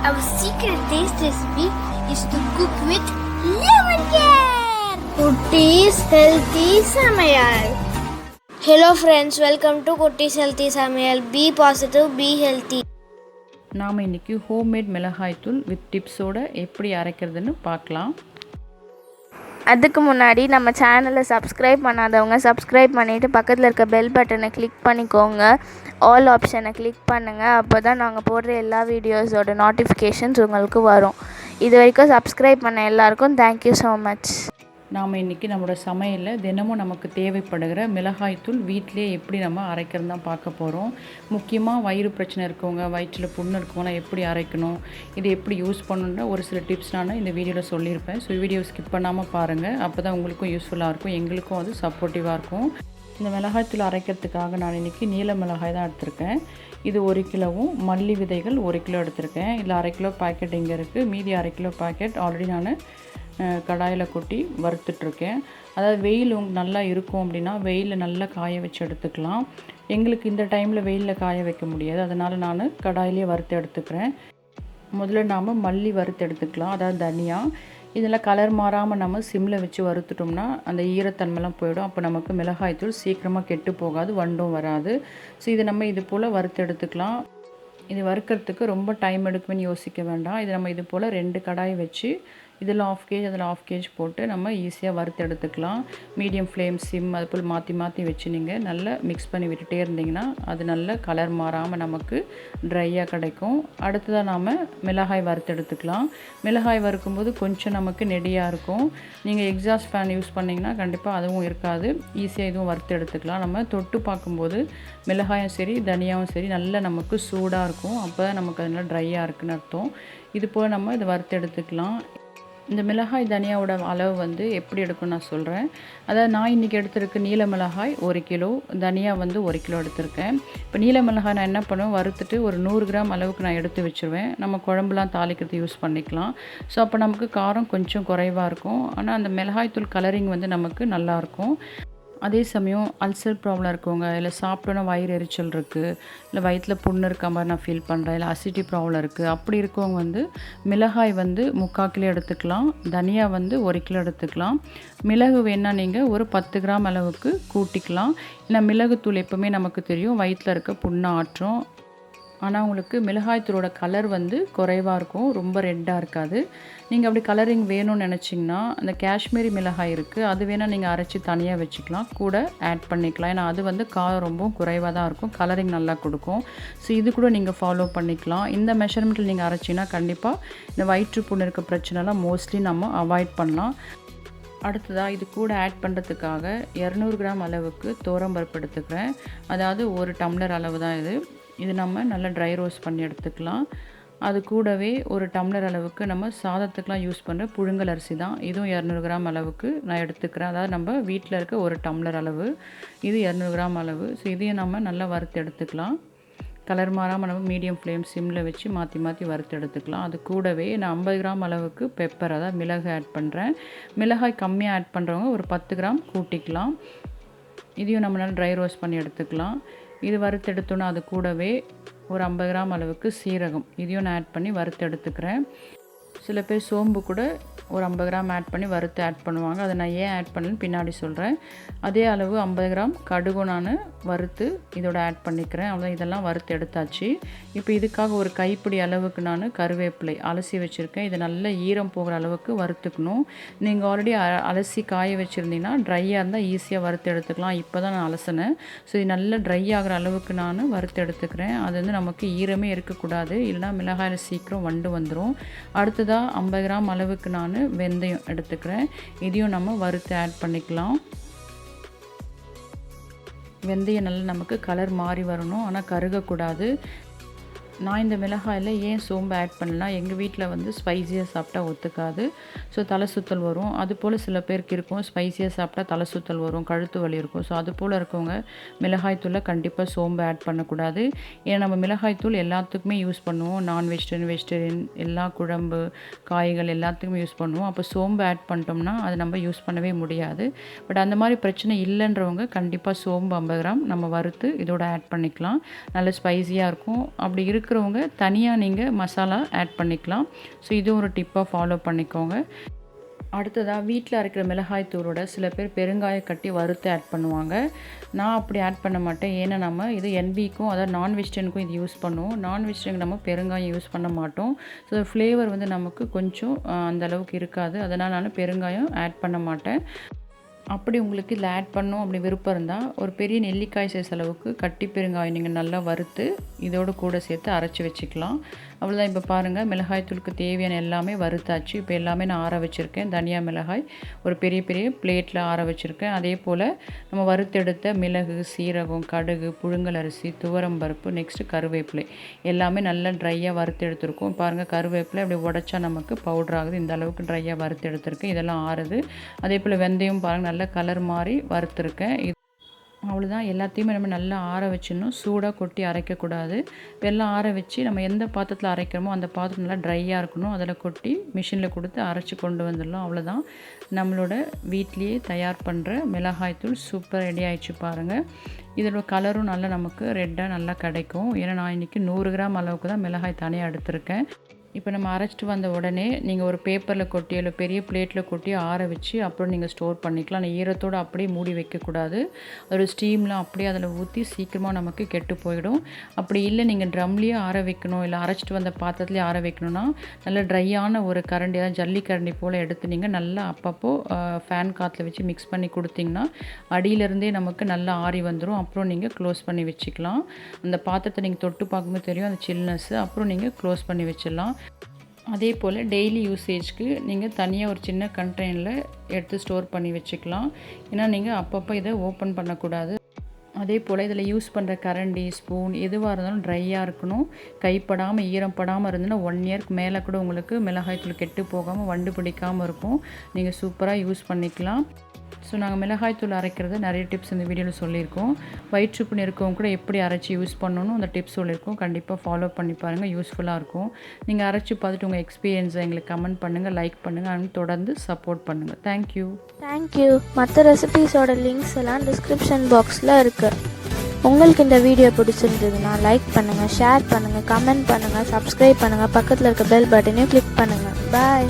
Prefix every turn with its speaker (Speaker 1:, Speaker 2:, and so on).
Speaker 1: Our secret taste recipe is to cook with lemon care. Kutti's Healthy Samayal. Hello friends, welcome to Kutti's Healthy Samayal. Be positive, be healthy.
Speaker 2: நாம் இன்றைக்கி homemade மிளகாய் தூள் with டிப்ஸோடு எப்படி அரைக்கிறதுன்னு பார்க்கலாம்.
Speaker 3: அதுக்கு முன்னாடி நம்ம சேனலை சப்ஸ்கிரைப் பண்ணாதவங்க சப்ஸ்கிரைப் பண்ணிவிட்டு பக்கத்தில் இருக்க பெல் பட்டனை கிளிக் பண்ணிக்கோங்க. ஆல் ஆப்ஷனை கிளிக் பண்ணுங்கள். அப்போ தான் நாங்கள் போடுற எல்லா வீடியோஸோட நோட்டிஃபிகேஷன்ஸ் உங்களுக்கு வரும். இது வரைக்கும் சப்ஸ்கிரைப் பண்ண எல்லாருக்கும் தேங்க்யூ ஸோ மச்.
Speaker 2: நாம் இன்றைக்கி நம்மளோட சமையலில் தினமும் நமக்கு தேவைப்படுகிற மிளகாய் தூள் வீட்டிலே எப்படி நம்ம அரைக்கிறது தான் பார்க்க போகிறோம். முக்கியமாக வயிறு பிரச்சனை இருக்கவங்க, வயிற்றில் புண்ணு இருக்கவங்களாம் எப்படி அரைக்கணும், இது எப்படி யூஸ் பண்ணணுன்ற ஒரு சில டிப்ஸ் நான் இந்த வீடியோவில் சொல்லியிருப்பேன். ஸோ வீடியோ ஸ்கிப் பண்ணாமல் பாருங்கள். அப்போ தான் உங்களுக்கும் யூஸ்ஃபுல்லாக இருக்கும், எங்களுக்கும் அது சப்போர்ட்டிவாக இருக்கும். இந்த மிளகாய் தூள் அரைக்கிறதுக்காக நான் இன்றைக்கி நீல மிளகாய் தான் எடுத்திருக்கேன். இது 1 கிலோவும் மல்லி விதைகள் 1 கிலோ எடுத்திருக்கேன். இதில் 1/2 கிலோ பாக்கெட் இங்கே இருக்குது. மீதி 1/2 கிலோ பாக்கெட் ஆல்ரெடி நான் கடாயில் கொட்டி வறுத்துட்ருக்கேன். அதாவது வெயில் உங்களுக்கு நல்லா இருக்கும் அப்படின்னா வெயிலில் நல்லா காய வச்சு எடுத்துக்கலாம். எங்களுக்கு இந்த டைமில் வெயிலில் காய வைக்க முடியாது, அதனால் நான் கடாயிலே வறுத்து எடுத்துக்கிறேன். முதல்ல நாம் மல்லி வறுத்து எடுத்துக்கலாம், அதாவது தனியா. இதெல்லாம் கலர் மாறாமல் நம்ம சிம்மில் வச்சு வறுத்துட்டோம்னா அந்த ஈரத்தன்மைலாம் போயிடும். அப்போ நமக்கு மிளகாய்த்தூள் சீக்கிரமாக கெட்டு போகாது, வண்டும் வராது. ஸோ இதை நம்ம இது போல் வறுத்து எடுத்துக்கலாம். இது வறுக்கிறதுக்கு ரொம்ப டைம் எடுக்குமென்னு யோசிக்க வேண்டாம். இது நம்ம இது போல் 2 கடாய் வச்சு இதில் 1/2 kg அதில் 1/2 kg போட்டு நம்ம ஈஸியாக வறுத்து எடுத்துக்கலாம். மீடியம் ஃப்ளேம், சிம் அது போல் மாற்றி மாற்றி வச்சு நீங்கள் நல்லா மிக்ஸ் பண்ணி விட்டுட்டே இருந்தீங்கன்னா அது நல்ல கலர் மாறாமல் நமக்கு ட்ரையாக கிடைக்கும். அடுத்ததாக நாம் மிளகாய் வறுத்து எடுத்துக்கலாம். மிளகாய் வறுக்கும்போது கொஞ்சம் நமக்கு நெடியாக இருக்கும். நீங்கள் எக்ஸாஸ்ட் ஃபேன் யூஸ் பண்ணிங்கன்னா கண்டிப்பாக அதுவும் இருக்காது, ஈஸியாக இதுவும் வறுத்து எடுத்துக்கலாம். நம்ம தொட்டு பார்க்கும்போது மிளகாயும் சரி தனியாகவும் சரி நல்லா நமக்கு சூடாக இருக்கும். அப்போ நமக்கு அதனால் ட்ரையாக இருக்குன்னு அர்த்தம். இது போல் நம்ம இதை வறுத்து எடுத்துக்கலாம். இந்த மிளகாய் தனியாவோட அளவு எப்படி எடுக்கும்னு நான் சொல்கிறேன். அதாவது நான் இன்றைக்கி எடுத்துருக்கு நீல மிளகாய் 1 கிலோ, தனியா 1 கிலோ எடுத்திருக்கேன். இப்போ நீல மிளகாய் நான் என்ன பண்ணுவேன், வறுத்துட்டு ஒரு 100 கிராம் அளவுக்கு நான் எடுத்து வச்சுருவேன். நம்ம குழம்புலாம் தாளிக்கிறது யூஸ் பண்ணிக்கலாம். ஸோ அப்போ நமக்கு காரம் கொஞ்சம் குறைவாக இருக்கும், ஆனால் அந்த மிளகாய் தூள் கலரிங் நமக்கு நல்லாயிருக்கும். அதே சமயம் அல்சர் ப்ராப்ளம் இருக்கவங்க, இல்லை சாப்பிட்டோன்னா வயிறு எரிச்சல் இருக்குது, இல்லை வயிற்றில் புண்ணு இருக்க மாதிரி நான் ஃபீல் பண்ணுறேன், இல்லை அசிடிட்டி ப்ராப்ளம் இருக்குது, அப்படி இருக்கவங்க மிளகாய் 3/4 கிலோ எடுத்துக்கலாம். தனியா 1 கிலோ எடுத்துக்கலாம். மிளகு வேணால் நீங்கள் ஒரு 10 கிராம் அளவுக்கு கூட்டிக்கலாம். ஏன்னா மிளகுத்தூள் எப்போவுமே நமக்கு தெரியும் வயிற்றில் இருக்க புண்ணை ஆற்றும். ஆனால் உங்களுக்கு மிளகாய்த்தூளோட கலர் குறைவாக இருக்கும், ரொம்ப ரெட்டாக இருக்காது. நீங்கள் அப்படி கலரிங் வேணும்னு நினச்சிங்கன்னா அந்த காஷ்மீரி மிளகாய் இருக்குது, அது வேணால் நீங்கள் அரைச்சி தனியாக வச்சுக்கலாம், கூட ஆட் பண்ணிக்கலாம். ஏன்னா அது காரம் ரொம்ப குறைவாக தான் இருக்கும், கலரிங் நல்லா கொடுக்கும். ஸோ இது கூட நீங்கள் ஃபாலோ பண்ணிக்கலாம். இந்த மெஷர்மெண்ட்டில் நீங்கள் அரைச்சிங்கன்னா கண்டிப்பாக இந்த வயிற்று புண்ணு இருக்க பிரச்சனைலாம் மோஸ்ட்லி நம்ம அவாய்ட் பண்ணலாம். அடுத்ததாக இது கூட ஆட் பண்ணுறதுக்காக 200 கிராம் அளவுக்கு துவரம்பருப்பு எடுத்துக்கிறேன். அதாவது 1 டம்ளர் அளவு தான் இது. இது நம்ம நல்லா ட்ரை ரோஸ்ட் பண்ணி எடுத்துக்கலாம். அது கூடவே 1 டம்ளர் அளவுக்கு நம்ம சாதத்துக்கெலாம் யூஸ் பண்ணுற புழுங்கல் அரிசி தான், இதுவும் 200 கிராம் அளவுக்கு நான் எடுத்துக்கிறேன். அதாவது நம்ம வீட்டில் இருக்க 1 டம்ளர் அளவு, இது 200 கிராம் அளவு. ஸோ இதையும் நம்ம நல்லா வறுத்து எடுத்துக்கலாம். கலர் மாறாமல் நம்ம மீடியம் ஃப்ளேம் சிம்மில் வச்சு மாற்றி மாற்றி வறுத்து எடுத்துக்கலாம். அது கூடவே நான் 50 கிராம் அளவுக்கு பெப்பர், அதாவது மிளகு ஆட் பண்ணுறேன். மிளகாய் கம்மியாக ஆட் பண்ணுறவங்க ஒரு 10 கிராம் கூட்டிக்கலாம். இதையும் நம்ம நல்லா ட்ரை ரோஸ்ட் பண்ணி எடுத்துக்கலாம். இது வறுத்து எடுத்தோன்னா அது கூடவே ஒரு 50 கிராம் அளவுக்கு சீரகம், இதையும் நான் ஆட் பண்ணி வறுத்து எடுத்துக்கிறேன். சில பேர் சோம்பு கூட ஒரு 50 கிராம் ஆட் பண்ணி வறுத்து ஆட் பண்ணுவாங்க, அதை நான் ஏன் ஆட் பண்ணலன்னு பின்னாடி சொல்கிறேன். அதே அளவு 50 கிராம் கடுகும் நான் வறுத்து இதோட ஆட் பண்ணிக்கிறேன். அவ்வளோ இதெல்லாம் வறுத்து எடுத்தாச்சு. இப்போ இதுக்காக ஒரு கைப்பிடி அளவுக்கு நான் கருவேப்பிலை அலசி வச்சுருக்கேன். இதை நல்ல ஈரம் போகிற அளவுக்கு வறுத்துக்கணும். நீங்கள் ஆல்ரெடி அலசி காய வச்சுருந்தீங்கன்னா ட்ரையாக இருந்தால் ஈஸியாக வறுத்து எடுத்துக்கலாம். இப்போ தான் நான் அலசினேன். ஸோ இது நல்ல ட்ரை ஆகிற அளவுக்கு நான் வறுத்து எடுத்துக்கிறேன். அது நமக்கு ஈரமே இருக்கக்கூடாது, இல்லைனா மிளகாயில் சீக்கிரம் வண்டு வந்துடும். அடுத்ததாக 50 கிராம் அளவுக்கு நான் வெந்தயம் எடுத்துக்கிறேன். இதையும் நம்ம வறுத்து ஆட் பண்ணிக்கலாம். வெந்தயம் நல்லா நமக்கு கலர் மாறி வரணும், ஆனால் கருகக்கூடாது. நான் இந்த மிளகாயில் ஏன் சோம்பு ஆட் பண்ணலாம், எங்கள் வீட்டில் ஸ்பைஸியாக சாப்பிட்டா ஒத்துக்காது. ஸோ தலை சுற்றல் வரும். அதுபோல் சில பேருக்கு இருக்கும், ஸ்பைஸியாக சாப்பிட்டா தலை சுற்றல் வரும், கழுத்து வலி இருக்கும். ஸோ அது போல் இருக்கவங்க மிளகாய்த்தூளில் கண்டிப்பாக சோம்பு ஆட் பண்ணக்கூடாது. ஏன்னா நம்ம மிளகாய்த்தூள் எல்லாத்துக்குமே யூஸ் பண்ணுவோம், நான் வெஜிடேரியன் எல்லா குழம்பு காய்கள் எல்லாத்துக்குமே யூஸ் பண்ணுவோம். அப்போ சோம்பு ஆட் பண்ணிட்டோம்னா அது நம்ம யூஸ் பண்ணவே முடியாது. பட் அந்த மாதிரி பிரச்சனை இல்லைன்றவங்க கண்டிப்பாக சோம்பு 50 கிராம் நம்ம வறுத்து இதோட ஆட் பண்ணிக்கலாம். நல்ல ஸ்பைஸியாக இருக்கும். அப்படி இருக்கிறவங்க தனியாக நீங்கள் மசாலா ஆட் பண்ணிக்கலாம். ஸோ இது ஒரு டிப்பாக ஃபாலோ பண்ணிக்கோங்க. அடுத்ததாக வீட்டில் அரைக்கிற மிளகாய் தூளோட சில பேர் பெருங்காயம் கட்டி வறுத்து ஆட் பண்ணுவாங்க. நான் அப்படி ஆட் பண்ண மாட்டேன். ஏன்னா நம்ம இது NBக்கும் அதாவது நான் வெஜிடேரியனுக்கும் இது யூஸ் பண்ணுவோம். நான் வெஜிடேரியனுக்கு நம்ம பெருங்காயம் யூஸ் பண்ண மாட்டோம். ஸோ ஃப்ளேவர் வந்து நமக்கு கொஞ்சம் அந்த அளவுக்கு இருக்காது. அதனால் நான் பெருங்காயம் ஆட் பண்ண மாட்டேன். அப்படி உங்களுக்கு இதில் ஆட் பண்ணணும் அப்படி விருப்பம் இருந்தால் ஒரு பெரிய நெல்லிக்காய் சைஸ் அளவுக்கு கட்டி பெருங்காயம் நீங்கள் நல்லா வறுத்து இதோடு கூட சேர்த்து அரைச்சி வச்சுக்கலாம். அவ்வளோதான். இப்போ பாருங்கள், மிளகாய்த்தூளுக்கு தேவையான எல்லாமே வறுத்தாச்சு. இப்போ எல்லாமே நான் ஆற வச்சுருக்கேன். தனியா மிளகாய் ஒரு பெரிய பெரிய பிளேட்டில் ஆற வச்சுருக்கேன். அதே போல் நம்ம வறுத்தெடுத்த மிளகு, சீரகம், கடுகு, புழுங்கல் அரிசி, துவரம்பருப்பு, நெக்ஸ்ட்டு கருவேப்பிலை எல்லாமே நல்லா ட்ரையாக வறுத்து எடுத்துருக்கோம். பாருங்கள், கருவேப்பிலை அப்படி உடச்சா நமக்கு பவுடர் ஆகுது. இந்த அளவுக்கு ட்ரையாக வறுத்து எடுத்துருக்கேன். இதெல்லாம் ஆறுது. அதே போல் வெந்தயம் பாருங்கள், நல்ல கலர் மாதிரி வறுத்துருக்கேன். அவ்வளோதான். எல்லாத்தையுமே நம்ம நல்லா ஆற வச்சிடணும். சூடாக கொட்டி அரைக்கக்கூடாது. வெள்ளம் ஆற வச்சு நம்ம எந்த பாத்திரத்தில் அரைக்கிறோமோ அந்த பாத்திரம் நல்லா ட்ரையாக இருக்கணும். அதில் கொட்டி மிஷினில் கொடுத்து அரைச்சி கொண்டு வந்துடலாம். அவ்வளோதான். நம்மளோட வீட்லேயே தயார் பண்ணுற மிளகாய்த்தூள் சூப்பர் ரெடி ஆகிடுச்சு பாருங்கள். இதோட கலரும் நல்லா நமக்கு ரெட்டாக நல்லா கிடைக்கும். ஏன்னா நான் இன்றைக்கி 100 கிராம் அளவுக்கு தான் மிளகாய் தனியாக எடுத்திருக்கேன். இப்போ நம்ம அரைச்சிட்டு வந்த உடனே நீங்கள் ஒரு பேப்பரில் கொட்டி இல்லை பெரிய பிளேட்டில் கொட்டி ஆற வச்சு அப்புறம் நீங்கள் ஸ்டோர் பண்ணிக்கலாம். ஆனால் ஈரத்தோடு அப்படியே மூடி வைக்கக்கூடாது. ஒரு ஸ்டீம்லாம் அப்படியே அதில் ஊற்றி சீக்கிரமாக நமக்கு கெட்டு போயிடும். அப்படி இல்லை நீங்கள் ட்ரம்லேயே ஆற வைக்கணும், இல்லை அரைச்சிட்டு வந்த பாத்திரத்துலேயே ஆற வைக்கணும்னா நல்ல ட்ரையான ஒரு கரண்டி, அதாவது ஜல்லி கரண்டி போல் எடுத்து நீங்கள் நல்லா அப்பப்போ ஃபேன் காற்றுல வச்சு மிக்ஸ் பண்ணி கொடுத்திங்கன்னா அடியிலேருந்தே நமக்கு நல்லா ஆறி வந்துடும். அப்புறம் நீங்கள் க்ளோஸ் பண்ணி வச்சுக்கலாம். அந்த பாத்திரத்தை நீங்கள் தொட்டு பார்க்கும்போது தெரியும் அந்த சில்னஸ்ஸு. அப்புறம் நீங்கள் க்ளோஸ் பண்ணி வச்சிடலாம். அதே போல் டெய்லி யூசேஜ்க்கு நீங்கள் தனியாக ஒரு சின்ன கண்டெய்னரில் எடுத்து ஸ்டோர் பண்ணி வச்சுக்கலாம். ஏன்னா நீங்கள் அப்பப்போ இதை ஓப்பன் பண்ணக்கூடாது. அதே போல் இதில் யூஸ் பண்ணுற கரண்டி, ஸ்பூன் எதுவாக இருந்தாலும் ட்ரையாக இருக்கணும். கைப்படாமல் ஈரம் படாமல் இருந்ததுன்னா 1 இயர்க்கு மேலே கூட உங்களுக்கு மிளகாய்த்தூள் கெட்டு போகாமல் வண்டு பிடிக்காமல் இருக்கும். நீங்கள் சூப்பராக யூஸ் பண்ணிக்கலாம். ஸோ நாங்கள் மிளகாய்த்தூள் அரைக்கிறது நிறைய டிப்ஸ் இந்த வீடியோவில் சொல்லியிருக்கோம். வயிற்றுப்புண் இருக்கவங்க கூட எப்படி அரைச்சி யூஸ் பண்ணணும் அந்த டிப்ஸ் சொல்லியிருக்கோம். கண்டிப்பாக ஃபாலோ பண்ணி பாருங்கள், யூஸ்ஃபுல்லாக இருக்கும். நீங்கள் அரைச்சி பார்த்துட்டு உங்கள் எக்ஸ்பீரியன்ஸை எங்களுக்கு கமெண்ட் பண்ணுங்கள், லைக் பண்ணுங்கள், அண்ட் தொடர்ந்து சப்போர்ட் பண்ணுங்கள். தேங்க்யூ.
Speaker 3: மற்ற ரெசிபீஸோட லிங்க்ஸ் எல்லாம் டிஸ்கிரிப்ஷன் பாக்ஸில் இருக்குது. உங்களுக்கு இந்த வீடியோ பிடிச்சிருந்ததுன்னா லைக் பண்ணுங்கள், ஷேர் பண்ணுங்கள், கமெண்ட் பண்ணுங்கள், சப்ஸ்கிரைப் பண்ணுங்கள், பக்கத்தில் இருக்க பெல் பட்டனையும் கிளிக் பண்ணுங்கள். பாய்.